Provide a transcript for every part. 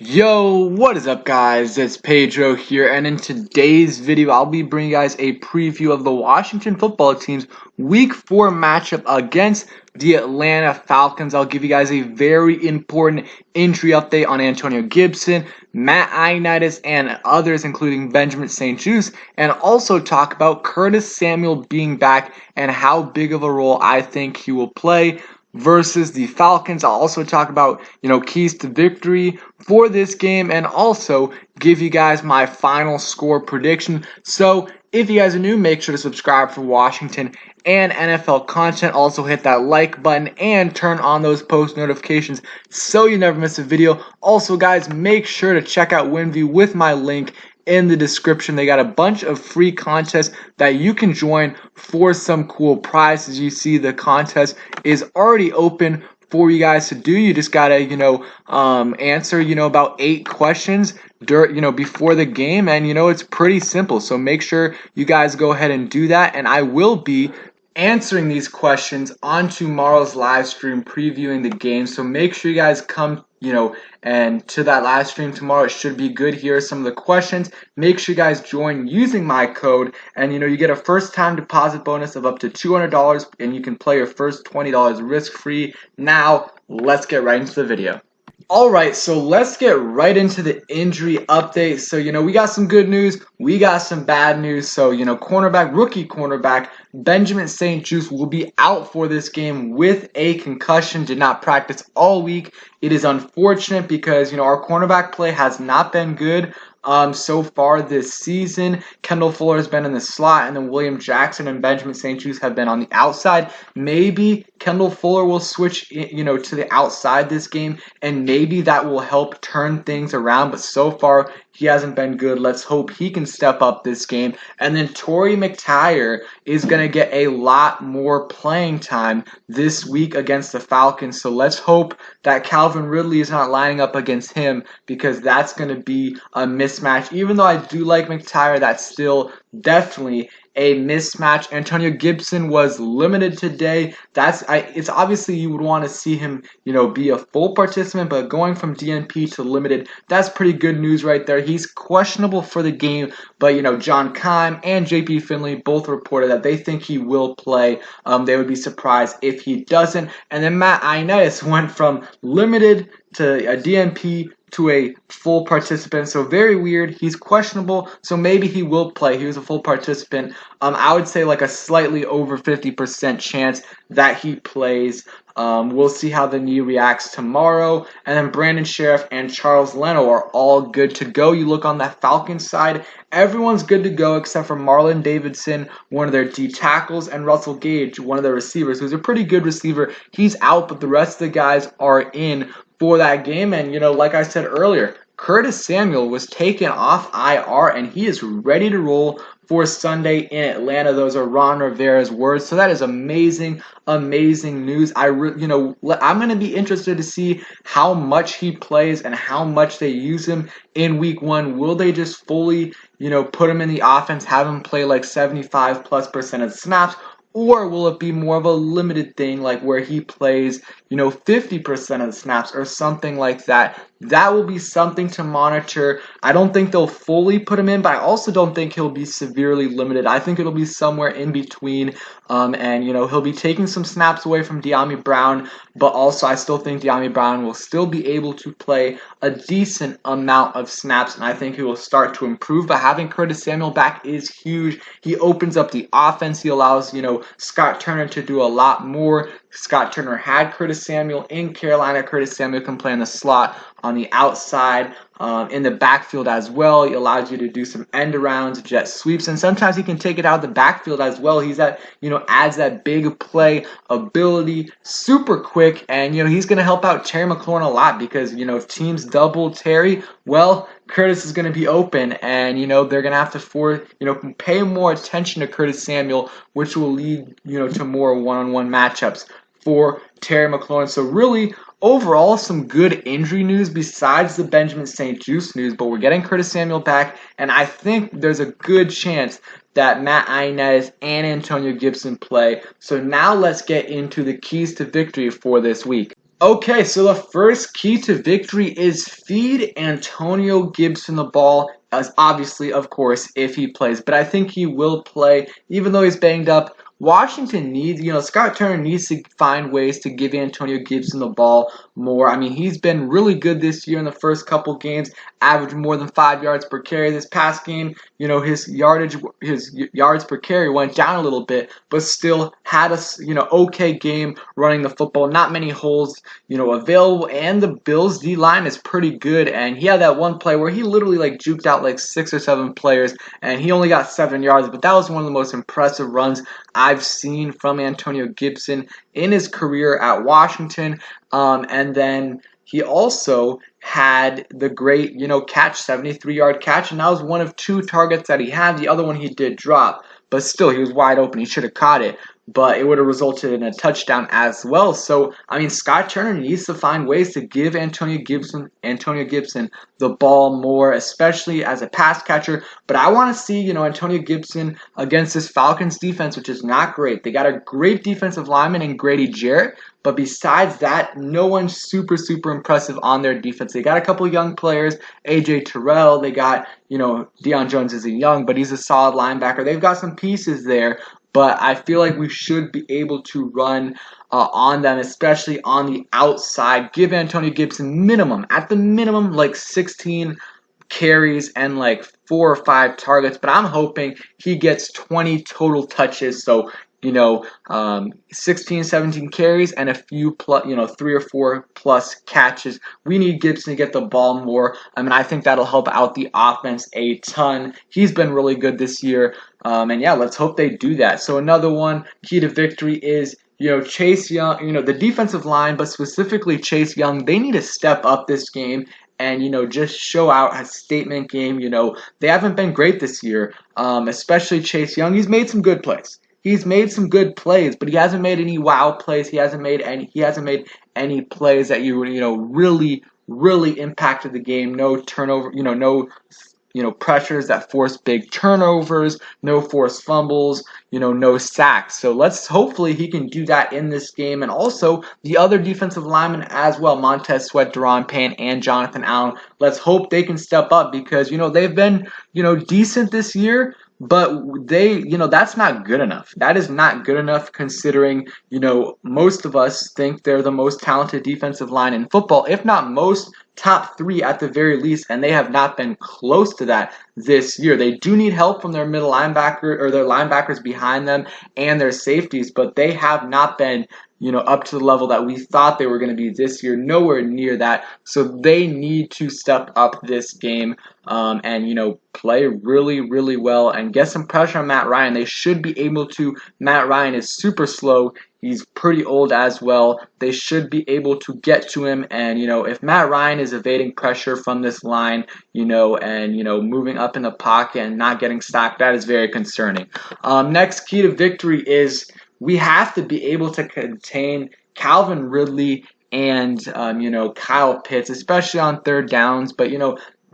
Yo, what is up guys? It's Pedro here, and in today's video I'll be bringing you guys a preview of the Washington football team's week 4 matchup against the Atlanta Falcons. I'll give you guys a very important injury update on Antonio Gibson, Matt Ioannidis, and others including Benjamin St-Juste, and also talk about Curtis Samuel being back and how big of a role I think he will play versus the Falcons. I'll also talk about, keys to victory for this game and also give you guys my final score prediction. So if you guys are new, make sure to subscribe for Washington and NFL content. Also hit that like button and turn on those post notifications so you never miss a video. Also guys, make sure to check out Windview with my link in the description. They got a bunch of free contests that you can join for some cool prizes. You see the contest is already open for you guys to do. You just gotta, answer, about 8 questions before the game, and it's pretty simple. So make sure you guys go ahead and do that, and I will be answering these questions on tomorrow's live stream previewing the game. So make sure you guys come and to that live stream tomorrow. It should be good. Here are some of the questions. Make sure you guys join using my code, and you get a first time deposit bonus of up to $200, and you can play your first $20 risk free. Now let's get right into the video. Alright, so let's get right into the injury update. So, we got some good news, we got some bad news. So, rookie cornerback, Benjamin St-Juste will be out for this game with a concussion, did not practice all week. It is unfortunate because, our cornerback play has not been good so far this season. Kendall Fuller has been in the slot, and then William Jackson and Benjamin St-Juste have been on the outside. Maybe Kendall Fuller will switch, to the outside this game, and maybe that will help turn things around. But so far, he hasn't been good. Let's hope he can step up this game. And then Torrey McTyer is going to get a lot more playing time this week against the Falcons. So let's hope that Calvin Ridley is not lining up against him, because that's going to be a mismatch. Even though I do like McTyer, that's still definitely a mismatch. Antonio Gibson was limited today. It's obviously you would want to see him, be a full participant, but going from DNP to limited, that's pretty good news right there. He's questionable for the game, but John Keim and JP Finley both reported that they think he will play. They would be surprised if he doesn't. And then Matt Ioannidis went from limited to a DNP to a full participant, so very weird. He's questionable, so maybe he will play. He was a full participant. I would say like a slightly over 50% chance that he plays. We'll see how the knee reacts tomorrow. And then Brandon Sheriff and Charles Leno are all good to go. You look on the Falcons side, everyone's good to go except for Marlon Davidson, one of their D tackles, and Russell Gage, one of their receivers, who's a pretty good receiver. He's out, but the rest of the guys are in for that game. And like I said earlier, Curtis Samuel was taken off IR, and he is ready to roll for Sunday in Atlanta. Those are Ron Rivera's words. So that is amazing, amazing news. I'm going to be interested to see how much he plays and how much they use him in week 1. Will they just fully, put him in the offense, have him play like 75+% of the snaps? Or will it be more of a limited thing, like where he plays, 50% of the snaps or something like that? That will be something to monitor. I don't think they'll fully put him in, but I also don't think he'll be severely limited. I think it'll be somewhere in between. And he'll be taking some snaps away from Dyami Brown, but also I still think Dyami Brown will still be able to play a decent amount of snaps, and I think he will start to improve. But having Curtis Samuel back is huge. He opens up the offense. He allows, Scott Turner to do a lot more. Scott Turner had Curtis Samuel in Carolina. Curtis Samuel can play in the slot, on the outside, in the backfield as well. He allows you to do some end arounds, jet sweeps, and sometimes he can take it out of the backfield as well. He's adds that big play ability, super quick, and he's going to help out Terry McLaurin a lot, because if teams double Terry, well, Curtis is going to be open, and they're going to have to pay more attention to Curtis Samuel, which will lead to more one-on-one matchups for Terry McLaurin. So really, overall, some good injury news besides the Benjamin St-Juste news, but we're getting Curtis Samuel back, and I think there's a good chance that Matt Ioannidis and Antonio Gibson play. So now let's get into the keys to victory for this week. Okay, so the first key to victory is feed Antonio Gibson the ball, as obviously, of course, if he plays. But I think he will play, even though he's banged up. Washington needs, Scott Turner needs to find ways to give Antonio Gibson the ball more. I mean, he's been really good this year in the first couple games, averaged more than 5 yards per carry. This past game, his yards per carry went down a little bit, but still had a, okay game running the football. Not many holes available, and the Bills D line is pretty good. And he had that one play where he literally juked out 6 or 7 players, and he only got 7 yards. But that was one of the most impressive runs I've seen from Antonio Gibson in his career at Washington. And then he also had the great, catch, 73-yard catch, and that was one of 2 targets that he had. The other one he did drop, but still, he was wide open. He should have caught it, but it would have resulted in a touchdown as well. So, I mean, Scott Turner needs to find ways to give Antonio Gibson the ball more, especially as a pass catcher. But I want to see, Antonio Gibson against this Falcons defense, which is not great. They got a great defensive lineman in Grady Jarrett, but besides that, no one's super, super impressive on their defense. They got a couple of young players, A.J. Terrell. They got, Deion Jones isn't young, but he's a solid linebacker. They've got some pieces there, but I feel like we should be able to run on them, especially on the outside. Give Antonio Gibson at the minimum, 16 carries and 4 or 5 targets, but I'm hoping he gets 20 total touches. So 16, 17 carries and a few plus, 3 or 4 plus catches. We need Gibson to get the ball more. I mean, I think that'll help out the offense a ton. He's been really good this year. And yeah, let's hope they do that. So another one, key to victory is, Chase Young, the defensive line, but specifically Chase Young, they need to step up this game and, just show out a statement game. They haven't been great this year, especially Chase Young. He's made some good plays. But he hasn't made any wow plays. He hasn't made any plays that really impacted the game. No turnover, no pressures that force big turnovers, no forced fumbles, no sacks. So hopefully he can do that in this game. And also the other defensive linemen as well, Montez Sweat, Deron Payne, and Jonathan Allen. Let's hope they can step up because, they've been, decent this year. But that's not good enough. That is not good enough considering, most of us think they're the most talented defensive line in football, if not most, top 3 at the very least, and they have not been close to that this year. They do need help from their middle linebacker or their linebackers behind them and their safeties, but they have not been up to the level that we thought they were going to be this year, nowhere near that. So they need to step up this game and, play really, really well and get some pressure on Matt Ryan. They should be able to. Matt Ryan is super slow. He's pretty old as well. They should be able to get to him. And, if Matt Ryan is evading pressure from this line, and, moving up in the pocket and not getting sacked, that is very concerning. Next key to victory is we have to be able to contain Calvin Ridley and, Kyle Pitts, especially on third downs. But,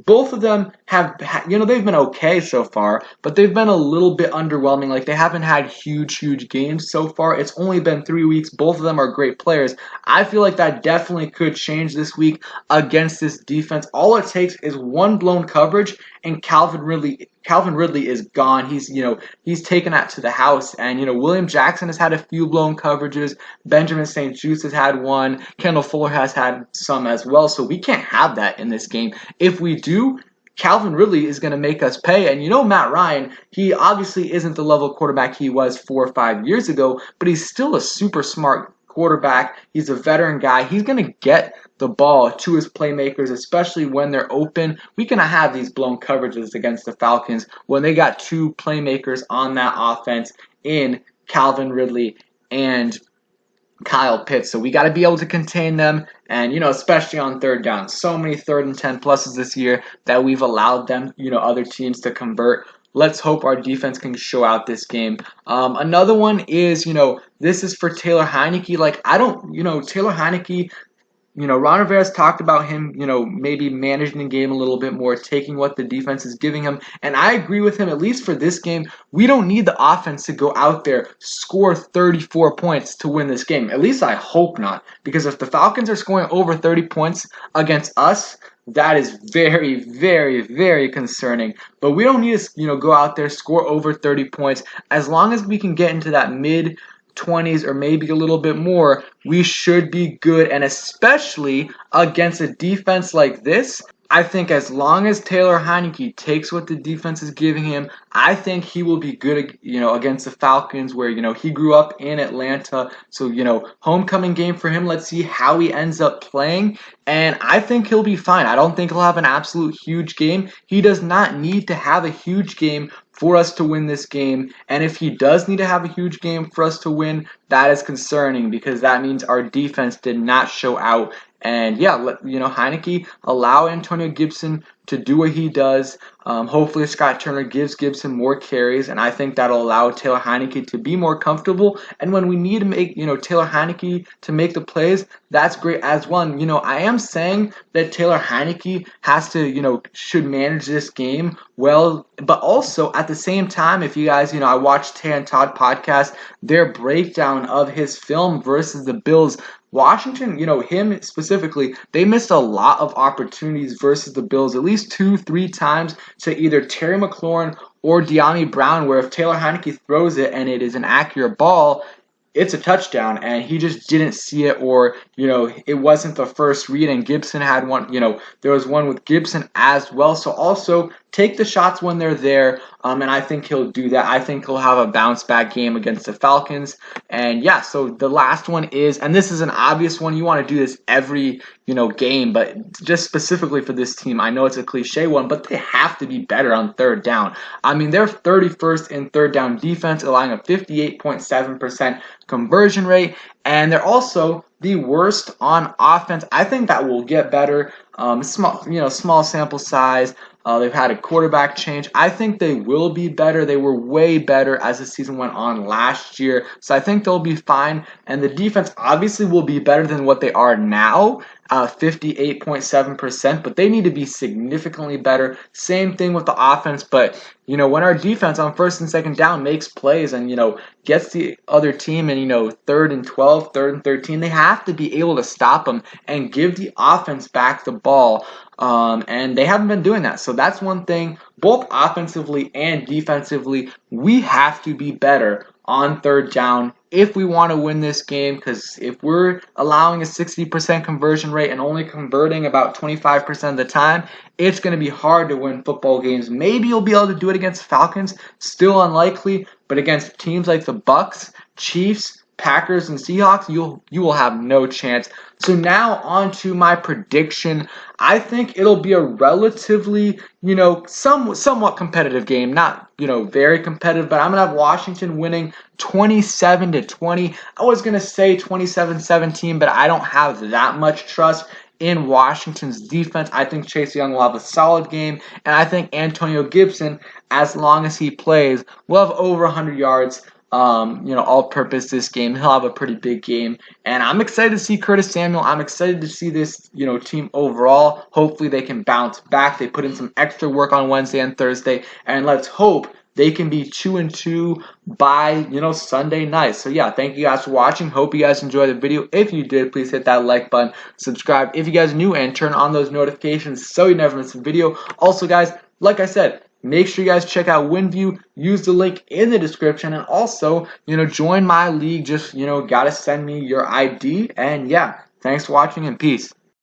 both of them have, they've been okay so far, but they've been a little bit underwhelming. They haven't had huge games so far. It's only been 3 weeks. Both of them are great players. I feel like that definitely could change this week against this defense. All it takes is one blown coverage, and Calvin Ridley is gone. He's taken that to the house. And, William Jackson has had a few blown coverages. Benjamin St-Juste has had one. Kendall Fuller has had some as well. So we can't have that in this game. If we do, Calvin Ridley is going to make us pay. And Matt Ryan, he obviously isn't the level of quarterback he was 4 or 5 years ago, but he's still a super smart quarterback. He's a veteran guy. He's going to get the ball to his playmakers, especially when they're open. We cannot have these blown coverages against the Falcons when they got 2 playmakers on that offense in Calvin Ridley and Kyle Pitts. So we got to be able to contain them, and especially on third down. So many 3rd and 10 pluses this year that we've allowed them, other teams to convert. Let's hope our defense can show out this game. Another one is, this is for Taylor Heineke. Taylor Heineke, Ron Rivera's talked about him, maybe managing the game a little bit more, taking what the defense is giving him. And I agree with him, at least for this game. We don't need the offense to go out there, score 34 points to win this game. At least I hope not. Because if the Falcons are scoring over 30 points against us, that is very, very, very concerning. But we don't need to, go out there, score over 30 points. As long as we can get into that mid 20s or maybe a little bit more, we should be good. And especially against a defense like this, I think as long as Taylor Heineke takes what the defense is giving him, I think he will be good, against the Falcons where, he grew up in Atlanta. So, homecoming game for him. Let's see how he ends up playing. And I think he'll be fine. I don't think he'll have an absolute huge game. He does not need to have a huge game for us to win this game. And if he does need to have a huge game for us to win, that is concerning because that means our defense did not show out. And yeah, Heineke, allow Antonio Gibson to do what he does. Hopefully Scott Turner gives Gibson more carries, and I think that'll allow Taylor Heineke to be more comfortable. And when we need to make, Taylor Heineke to make the plays, that's great as well. I am saying that Taylor Heineke has to, should manage this game well, but also at the same time, if you guys, I watched Tay and Todd podcast, their breakdown of his film versus the Bills. Washington, him specifically, they missed a lot of opportunities versus the Bills, at least 2-3 times to either Terry McLaurin or De'Ami Brown, where if Taylor Heineke throws it and it is an accurate ball, it's a touchdown, and he just didn't see it, or, it wasn't the first read, and Gibson had one, there was one with Gibson as well. So also take the shots when they're there, and I think he'll do that. I think he'll have a bounce back game against the Falcons. And yeah, so the last one is, and this is an obvious one, you want to do this every, game, but just specifically for this team, I know it's a cliche one, but they have to be better on third down. I mean, they're 31st in third down defense, allowing a 58.7% conversion rate, and they're also the worst on offense. I think that will get better. Small sample size. They've had a quarterback change. I think they will be better. They were way better as the season went on last year. So I think they'll be fine. And the defense obviously will be better than what they are now, 58.7%. But they need to be significantly better. Same thing with the offense. But, when our defense on first and second down makes plays and, gets the other team in, 3rd and 12, 3rd and 13, they have to be able to stop them and give the offense back the ball. And they haven't been doing that. So that's one thing, both offensively and defensively, we have to be better on third down if we want to win this game, because if we're allowing a 60% conversion rate and only converting about 25% of the time, it's going to be hard to win football games. Maybe you'll be able to do it against Falcons, still unlikely, but against teams like the Bucks, Chiefs, Packers, and Seahawks, you will have no chance. So now on to my prediction. I think it'll be a relatively, somewhat competitive game. Not, very competitive, but I'm going to have Washington winning 27-20. I was going to say 27-17, but I don't have that much trust in Washington's defense. I think Chase Young will have a solid game, and I think Antonio Gibson, as long as he plays, will have over 100 yards. All-purpose this game. He'll have a pretty big game. And I'm excited to see Curtis Samuel. I'm excited to see this, team overall. Hopefully they can bounce back. They put in some extra work on Wednesday and Thursday. And let's hope they can be 2-2 by, Sunday night. So yeah, thank you guys for watching. Hope you guys enjoyed the video. If you did, please hit that like button. Subscribe if you guys are new, and turn on those notifications so you never miss a video. Also, guys, like I said, make sure you guys check out Windview. Use the link in the description. And also, join my league. Just, gotta send me your ID. And yeah, thanks for watching and peace.